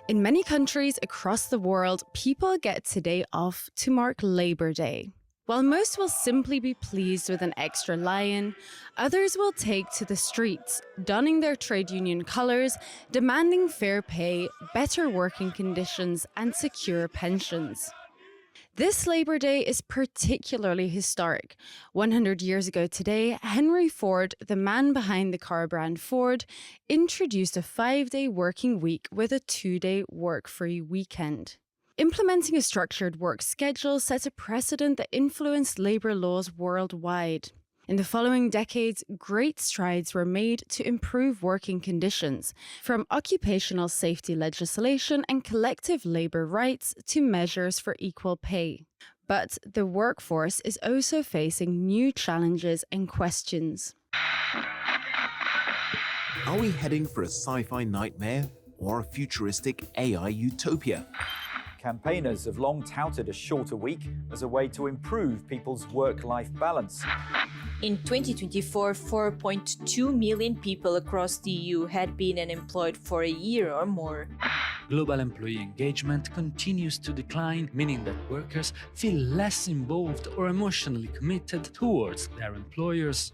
In many countries across the world, people get today off to mark Labor Day. While most will simply be pleased with an extra lion, others will take to the streets, donning their trade union colours, demanding fair pay, better working conditions, and secure pensions. This Labor Day is particularly historic. 100 years ago today, Henry Ford, the man behind the car brand Ford, introduced a 5-day working week with a 2-day work-free weekend. Implementing a structured work schedule set a precedent that influenced labour laws worldwide. In the following decades, great strides were made to improve working conditions, from occupational safety legislation and collective labour rights to measures for equal pay. But the workforce is also facing new challenges and questions. Are we heading for a sci-fi nightmare or a futuristic AI utopia? Campaigners have long touted a shorter week as a way to improve people's work-life balance. In 2024, 4.2 million people across the EU had been unemployed for a year or more. Global employee engagement continues to decline, meaning that workers feel less involved or emotionally committed towards their employers.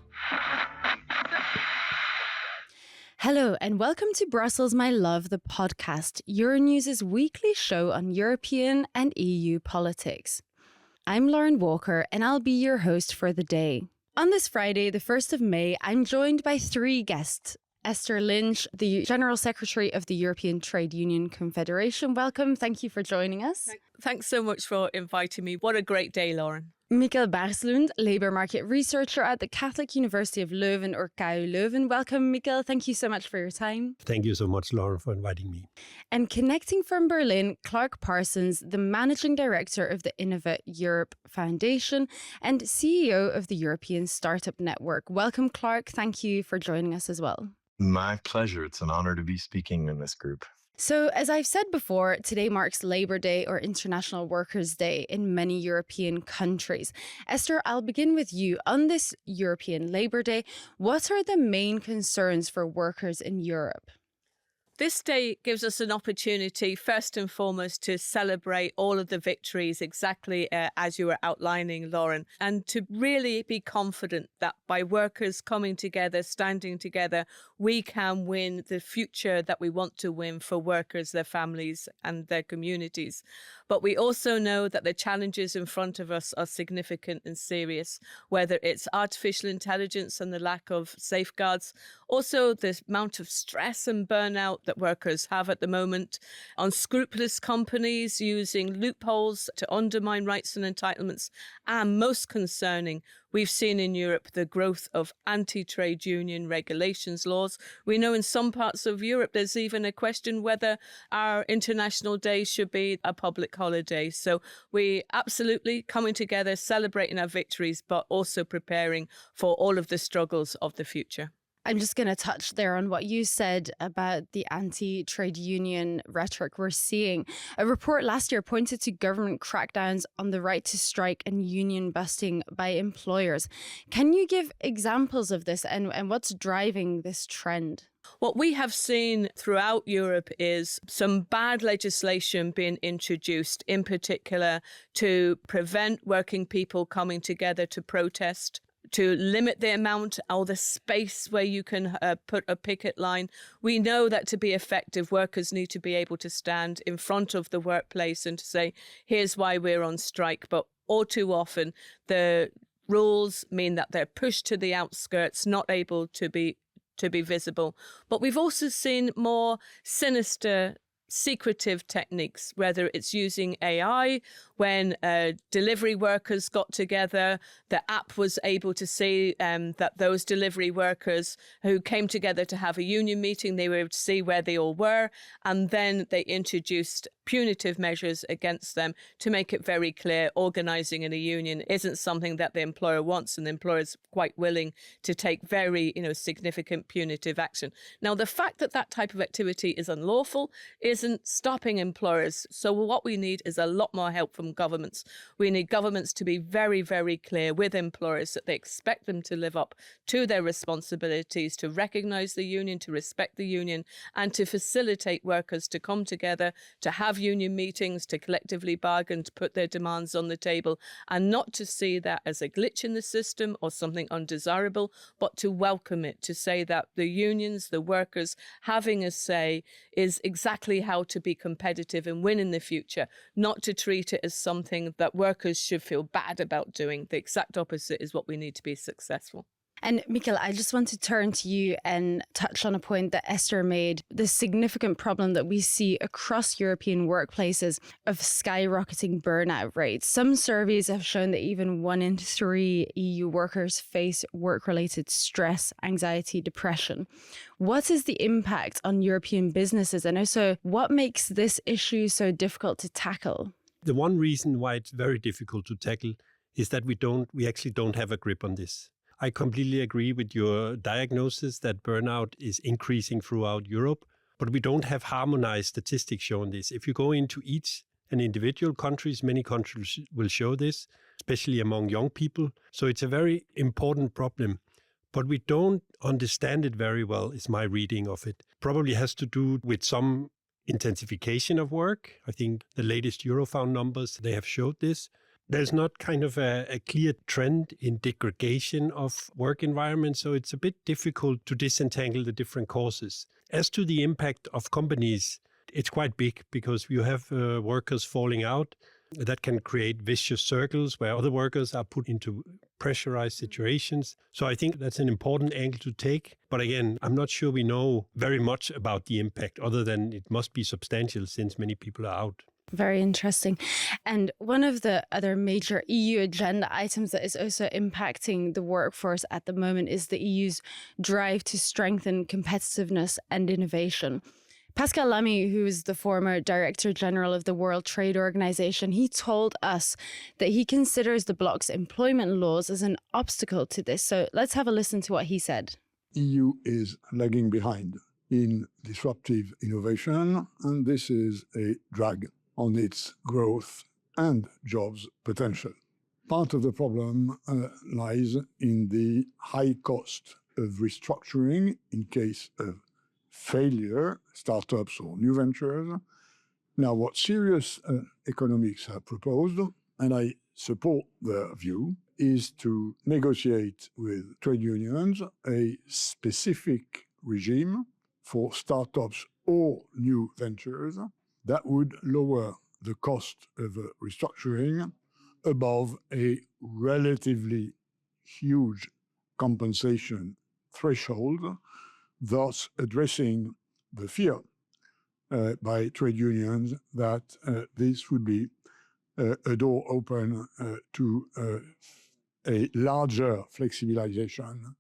Hello and welcome to Brussels, My Love, the podcast, Euronews' weekly show on European and EU politics. I'm Lauren Walker and I'll be your host for the day. On this Friday, the 1st of May, I'm joined by 3 guests. Esther Lynch, the General Secretary of the European Trade Union Confederation. Welcome. Thank you for joining us. Thanks so much for inviting me. What a great day, Lauren. Mikkel Bergslund, Labour Market Researcher at the Catholic University of Leuven, or KU Leuven. Welcome, Mikkel. Thank you so much for your time. Thank you so much, Lauren, for inviting me. And connecting from Berlin, Clark Parsons, the Managing Director of the Innovate Europe Foundation and CEO of the European Startup Network. Welcome, Clark. Thank you for joining us as well. My pleasure. It's an honor to be speaking in this group. So, as I've said before, today marks Labor Day or International Workers' Day in many European countries. Esther, I'll begin with you. On this European Labor Day, what are the main concerns for workers in Europe? This day gives us an opportunity, first and foremost, to celebrate all of the victories exactly as you were outlining, Lauren, and to really be confident that by workers coming together, standing together, we can win the future that we want to win for workers, their families and their communities. But we also know that the challenges in front of us are significant and serious, whether it's artificial intelligence and the lack of safeguards, also the amount of stress and burnout that workers have at the moment, unscrupulous companies using loopholes to undermine rights and entitlements, and most concerning, we've seen in Europe the growth of anti-trade union regulations laws. We know in some parts of Europe there's even a question whether our International Day should be a public holiday. So we absolutely coming together, celebrating our victories, but also preparing for all of the struggles of the future. I'm just going to touch there on what you said about the anti-trade union rhetoric we're seeing. A report last year pointed to government crackdowns on the right to strike and union busting by employers. Can you give examples of this and what's driving this trend? What we have seen throughout Europe is some bad legislation being introduced, in particular to prevent working people coming together to protest, to limit the amount or the space where you can put a picket line. We know that to be effective, workers need to be able to stand in front of the workplace and to say, here's why we're on strike. But all too often, the rules mean that they're pushed to the outskirts, not able to be visible. But we've also seen more sinister secretive techniques, whether it's using AI. When delivery workers got together, the app was able to see that those delivery workers who came together to have a union meeting, they were able to see where they all were. And then they introduced punitive measures against them to make it very clear organising in a union isn't something that the employer wants, and the employer is quite willing to take very, significant punitive action. Now, the fact that that type of activity is unlawful isn't stopping employers. So what we need is a lot more help from governments. We need governments to be very, very clear with employers that they expect them to live up to their responsibilities, to recognise the union, to respect the union, and to facilitate workers to come together, to have union meetings, to collectively bargain, to put their demands on the table, and not to see that as a glitch in the system or something undesirable, but to welcome it, to say that the unions, the workers, having a say is exactly how to be competitive and win in the future, not to treat it as something that workers should feel bad about doing. The exact opposite is what we need to be successful. And Mikkel, I just want to turn to you and touch on a point that Esther made, the significant problem that we see across European workplaces of skyrocketing burnout rates. Some surveys have shown that even 1 in 3 EU workers face work-related stress, anxiety, depression. What is the impact on European businesses, and also what makes this issue so difficult to tackle? The one reason why it's very difficult to tackle is that we actually don't have a grip on this. I completely agree with your diagnosis that burnout is increasing throughout Europe, but we don't have harmonized statistics showing this. If you go into each and individual countries, many countries will show this, especially among young people. So it's a very important problem, but we don't understand it very well, is my reading of it. Probably has to do with some intensification of work. I think the latest Eurofound numbers, they have showed this. There's not kind of a clear trend in degradation of work environments, so it's a bit difficult to disentangle the different causes. As to the impact of companies, it's quite big because you have workers falling out. That can create vicious circles where other workers are put into pressurized situations. So I think that's an important angle to take. But again, I'm not sure we know very much about the impact other than it must be substantial since many people are out. Very interesting. And one of the other major EU agenda items that is also impacting the workforce at the moment is the EU's drive to strengthen competitiveness and innovation. Pascal Lamy, who is the former Director General of the World Trade Organization, he told us that he considers the bloc's employment laws as an obstacle to this. So let's have a listen to what he said. EU is lagging behind in disruptive innovation, and this is a drag on its growth and jobs potential. Part of the problem lies in the high cost of restructuring in case of failure, startups or new ventures. Now, what serious economics have proposed, and I support their view, is to negotiate with trade unions a specific regime for startups or new ventures that would lower the cost of restructuring above a relatively huge compensation threshold, thus addressing the fear by trade unions that this would be a door open to a larger flexibilization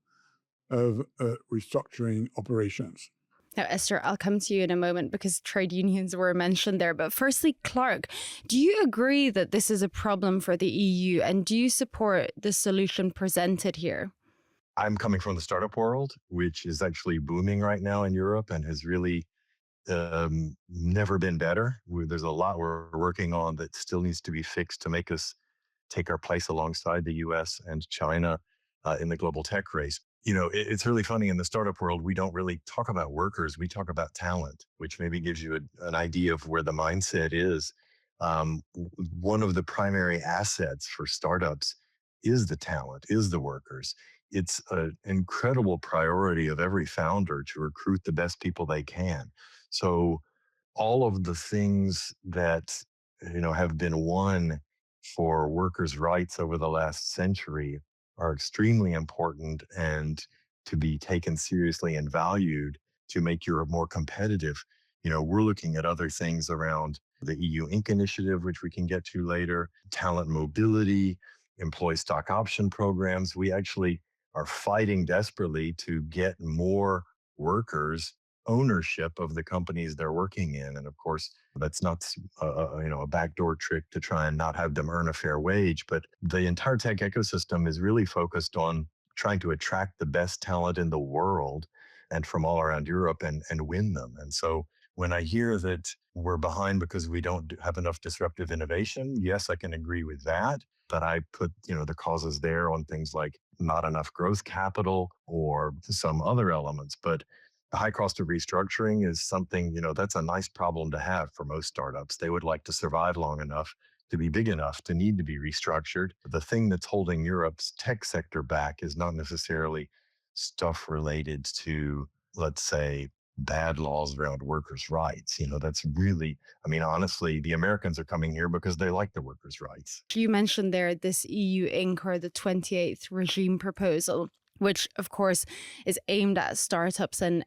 of restructuring operations. Now, Esther, I'll come to you in a moment because trade unions were mentioned there. But firstly, Clark, do you agree that this is a problem for the EU, and do you support the solution presented here? I'm coming from the startup world, which is actually booming right now in Europe and has really never been better. There's a lot we're working on that still needs to be fixed to make us take our place alongside the US and China in the global tech race. You know, it's really funny in the startup world, we don't really talk about workers, we talk about talent, which maybe gives you an idea of where the mindset is. One of the primary assets for startups is the talent, is the workers. It's an incredible priority of every founder to recruit the best people they can. So all of the things that, you know, have been won for workers' rights over the last century are extremely important and to be taken seriously and valued to make Europe more competitive. You know, we're looking at other things around the EU Inc. initiative, which we can get to later, talent mobility, employee stock option programs. We actually are fighting desperately to get more workers ownership of the companies they're working in. And of course, that's not a backdoor trick to try and not have them earn a fair wage. But the entire tech ecosystem is really focused on trying to attract the best talent in the world and from all around Europe and win them. And so when I hear that we're behind because we don't have enough disruptive innovation, yes, I can agree with that. But I put, the causes there on things like not enough growth capital or some other elements. But the high cost of restructuring is something, that's a nice problem to have for most startups. They would like to survive long enough to be big enough to need to be restructured. The thing that's holding Europe's tech sector back is not necessarily stuff related to, let's say, bad laws around workers' rights. That's really, honestly, the Americans are coming here because they like the workers' rights. You mentioned there this EU Inc. or the 28th regime proposal, which of course is aimed at startups and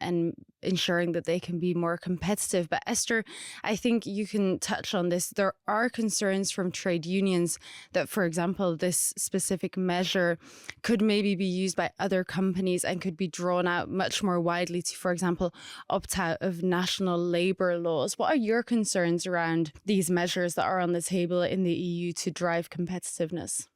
ensuring that they can be more competitive. But Esther, I think you can touch on this. There are concerns from trade unions that, for example, this specific measure could maybe be used by other companies and could be drawn out much more widely to, for example, opt out of national labour laws. What are your concerns around these measures that are on the table in the EU to drive competitiveness?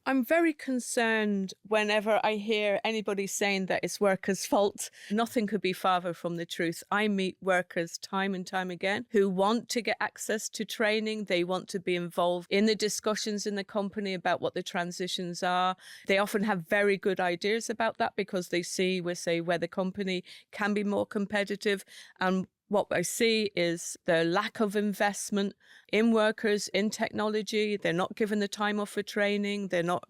I'm very concerned whenever I hear anybody saying that it's workers' fault. Nothing could be farther from the truth. I meet workers time and time again who want to get access to training. They want to be involved in the discussions in the company about what the transitions are. They often have very good ideas about that because they see, where the company can be more competitive. And what I see is the lack of investment in workers, in technology. They're not given the time off for training. The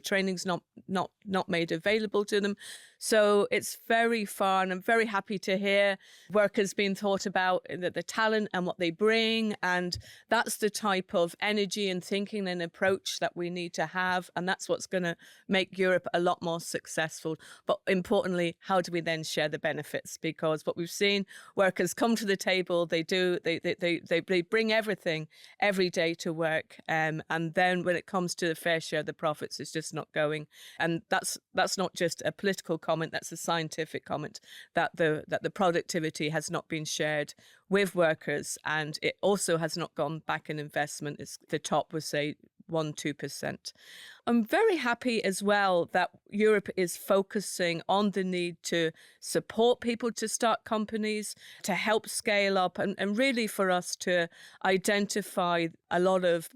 training's not made available to them. So it's very far, and I'm very happy to hear workers being thought about, the talent and what they bring. And that's the type of energy and thinking and approach that we need to have. And that's what's going to make Europe a lot more successful. But importantly, how do we then share the benefits? Because what we've seen, workers come to the table, they bring everything every day to work. And then when it comes to the fair share of the profits, it's just not going. And that's not just a political comment, that's a scientific comment, that the productivity has not been shared with workers, and it also has not gone back in investment. It's the top was, say, 1-2%. I'm very happy as well that Europe is focusing on the need to support people to start companies, to help scale up, and really for us to identify a lot of,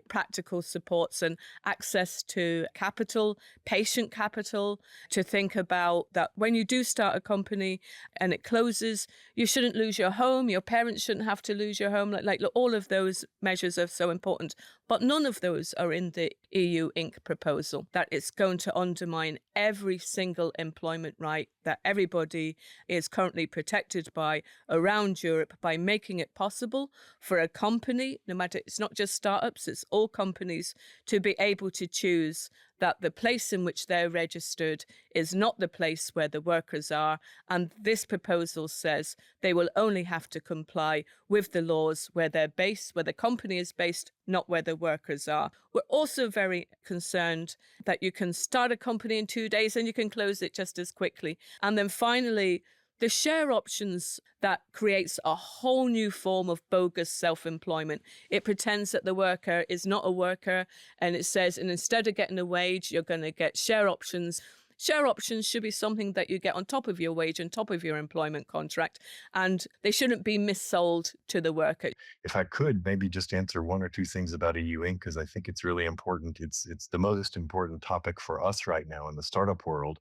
practical supports and access to capital, patient capital, to think about that when you do start a company and it closes, you shouldn't lose your home, your parents shouldn't have to lose your home. Like all of those measures are so important, but none of those are in the EU Inc. proposal, that it's going to undermine every single employment right that everybody is currently protected by around Europe by making it possible for a company, no matter, it's not just startups, it's all companies, to be able to choose that the place in which they're registered is not the place where the workers are. And this proposal says they will only have to comply with the laws where they're based, where the company is based, not where the workers are. We're also very concerned that you can start a company in 2 days and you can close it just as quickly. And then finally, the share options, that creates a whole new form of bogus self-employment. It pretends that the worker is not a worker, and it says, and instead of getting a wage, you're going to get share options. Share options should be something that you get on top of your wage, on top of your employment contract, and they shouldn't be missold to the worker. If I could maybe just answer one or two things about EU Inc., because I think it's really important. It's the most important topic for us right now in the startup world.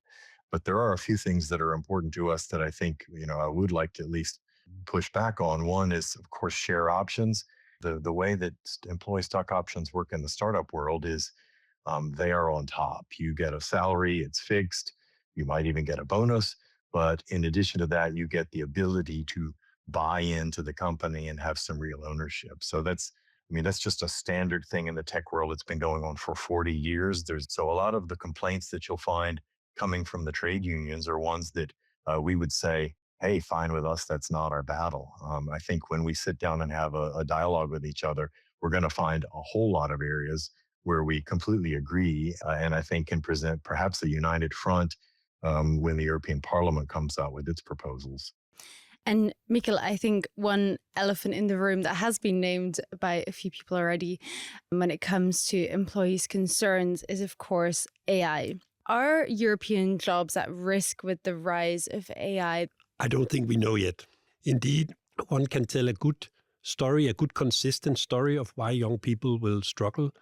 But there are a few things that are important to us that I think, I would like to at least push back on. One is, of course, share options. The way that employee stock options work in the startup world is they are on top. You get a salary, it's fixed. You might even get a bonus. But in addition to that, you get the ability to buy into the company and have some real ownership. So that's just a standard thing in the tech world. It's been going on for 40 years. So a lot of the complaints that you'll find coming from the trade unions are ones that we would say, hey, fine with us, that's not our battle. I think when we sit down and have a dialogue with each other, we're going to find a whole lot of areas where we completely agree, and I think can present perhaps a united front when the European Parliament comes out with its proposals. And Mikkel, I think one elephant in the room that has been named by a few people already when it comes to employees' concerns is, of course, AI. Are European jobs at risk with the rise of AI? I don't think we know yet. Indeed, one can tell a good story, a good consistent story of why young people will struggle,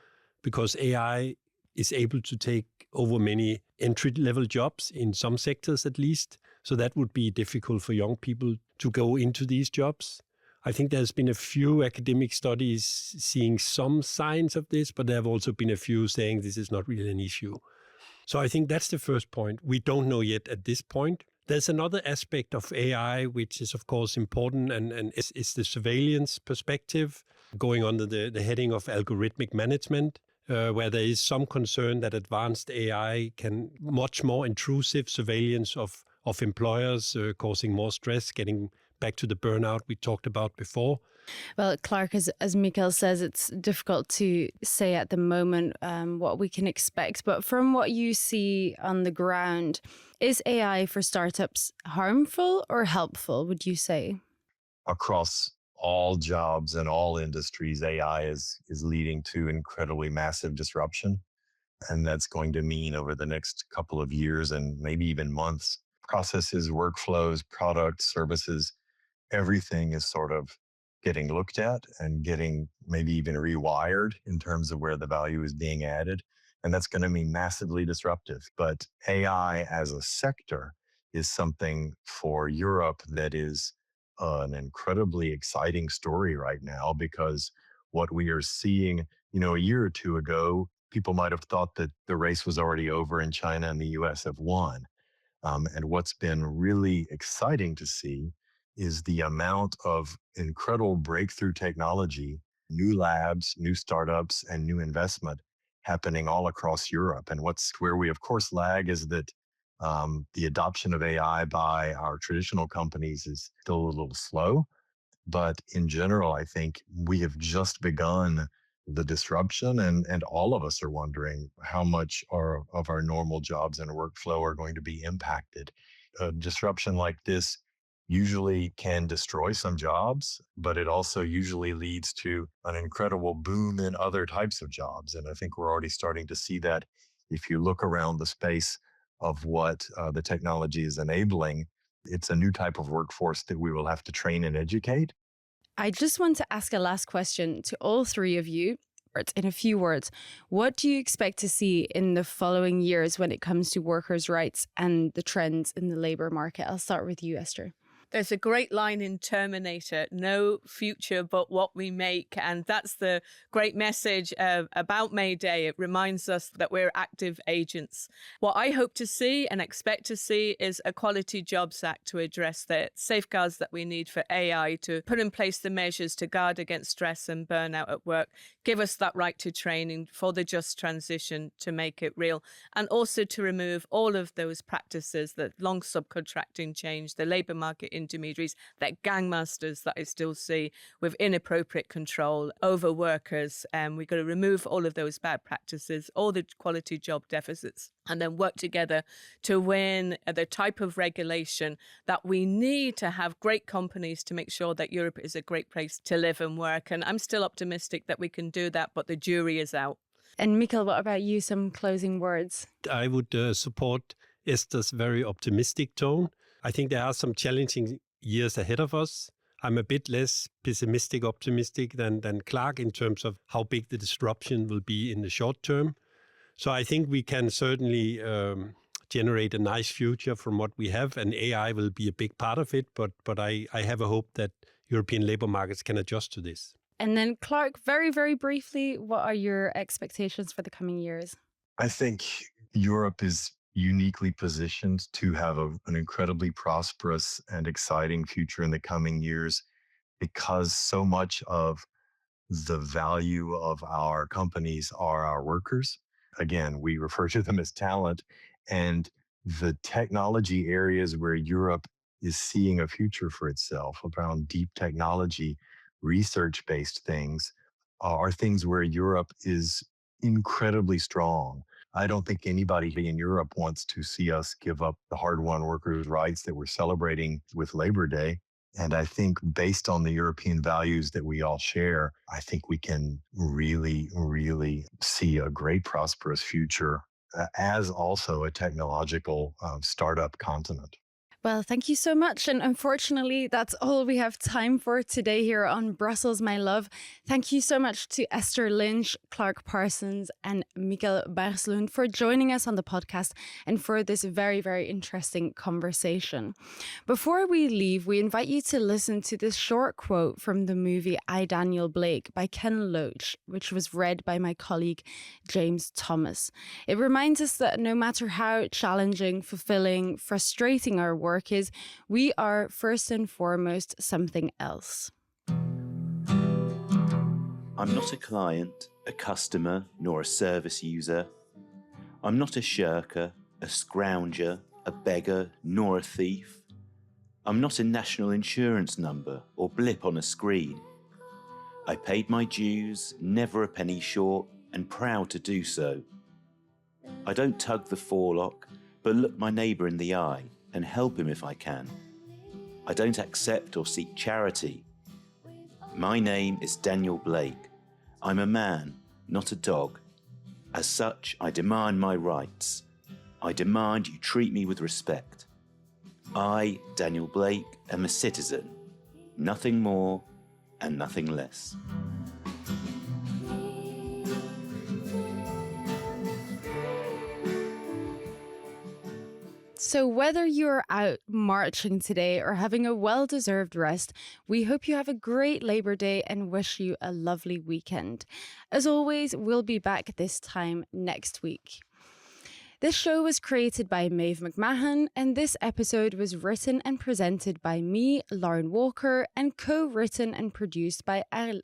because AI is able to take over many entry-level jobs in some sectors at least. So that would be difficult for young people to go into these jobs. I think there's been a few academic studies seeing some signs of this, but there have also been a few saying this is not really an issue. So I think that's the first point. We don't know yet at this point. There's another aspect of AI, which is, of course, important, and is the surveillance perspective going under the heading of algorithmic management, where there is some concern that advanced AI can much more intrusive surveillance of employers, causing more stress, getting back to the burnout we talked about before. Well, Clark, as Mikkel says, it's difficult to say at the moment what we can expect. But from what you see on the ground, is AI for startups harmful or helpful, would you say? Across all jobs and all industries, AI is leading to incredibly massive disruption. And that's going to mean over the next couple of years and maybe even months, processes, workflows, products, services, everything is sort of getting looked at and getting maybe even rewired in terms of where the value is being added. And that's going to be massively disruptive. But AI as a sector is something for Europe that is an incredibly exciting story right now, because what we are seeing, a year or two ago, people might have thought that the race was already over and China and the US have won. And what's been really exciting to see is the amount of incredible breakthrough technology, new labs, new startups, and new investment happening all across Europe. And where we, of course, lag is that the adoption of AI by our traditional companies is still a little slow. But in general, I think we have just begun the disruption, and all of us are wondering how much of our normal jobs and workflow are going to be impacted. A disruption like this usually can destroy some jobs, but it also usually leads to an incredible boom in other types of jobs. And I think we're already starting to see that if you look around the space of what the technology is enabling. It's a new type of workforce that we will have to train and educate. I just want to ask a last question to all three of you, or in a few words. What do you expect to see in the following years when it comes to workers' rights and the trends in the labour market? I'll start with you, Esther. There's a great line in Terminator, no future but what we make. And that's the great message about May Day. It reminds us that we're active agents. What I hope to see and expect to see is a Quality Jobs Act to address the safeguards that we need for AI, to put in place the measures to guard against stress and burnout at work, give us that right to training for the just transition to make it real, and also to remove all of those practices, the long subcontracting change, the labour market intermediaries, that gangmasters that I still see with inappropriate control over workers. We've got to remove all of those bad practices, all the quality job deficits, and then work together to win the type of regulation that we need to have great companies to make sure that Europe is a great place to live and work. And I'm still optimistic that we can do that, but the jury is out. And Mikkel, what about you? Some closing words? I would support Esther's very optimistic tone. I think there are some challenging years ahead of us. I'm a bit less pessimistic, optimistic than Clark in terms of how big the disruption will be in the short term. So I think we can certainly generate a nice future from what we have, and AI will be a big part of it. But I have a hope that European labour markets can adjust to this. And then Clark, very, very briefly, what are your expectations for the coming years? I think Europe is uniquely positioned to have an incredibly prosperous and exciting future in the coming years, because so much of the value of our companies are our workers. Again, we refer to them as talent, and the technology areas where Europe is seeing a future for itself around deep technology, research-based things, are things where Europe is incredibly strong. I don't think anybody in Europe wants to see us give up the hard-won workers' rights that we're celebrating with Labor Day. And I think based on the European values that we all share, I think we can really, really see a great prosperous future as also a technological startup continent. Well, thank you so much. And unfortunately, that's all we have time for today here on Brussels, My Love. Thank you so much to Esther Lynch, Clark Parsons, and Mikkel Berslund for joining us on the podcast and for this very, very interesting conversation. Before we leave, we invite you to listen to this short quote from the movie I, Daniel Blake by Ken Loach, which was read by my colleague James Thomas. It reminds us that no matter how challenging, fulfilling, frustrating our work is, we are first and foremost something else. I'm not a client, a customer, nor a service user. I'm not a shirker, a scrounger, a beggar, nor a thief. I'm not a national insurance number or blip on a screen. I paid my dues, never a penny short, and proud to do so. I don't tug the forelock, but look my neighbour in the eye and help him if I can. I don't accept or seek charity. My name is Daniel Blake. I'm a man, not a dog. As such, I demand my rights. I demand you treat me with respect. I, Daniel Blake, am a citizen. Nothing more and nothing less. So whether you're out marching today or having a well-deserved rest, we hope you have a great Labour Day and wish you a lovely weekend. As always, we'll be back this time next week. This show was created by Maeve McMahon, and this episode was written and presented by me, Lauren Walker, and co-written and produced by Alice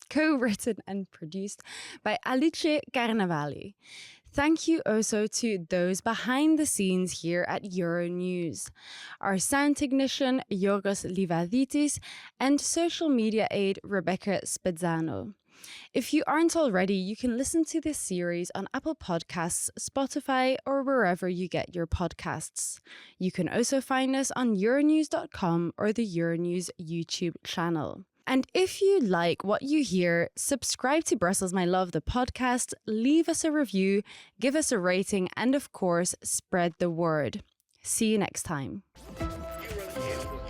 Carnavali. Thank you also to those behind the scenes here at Euronews, our sound technician Yorgos Livaditis and social media aide Rebecca Spezzano. If you aren't already, you can listen to this series on Apple Podcasts, Spotify, or wherever you get your podcasts. You can also find us on euronews.com or the Euronews YouTube channel. And if you like what you hear, subscribe to Brussels, My Love, the podcast, leave us a review, give us a rating, and of course, spread the word. See you next time. Euronews.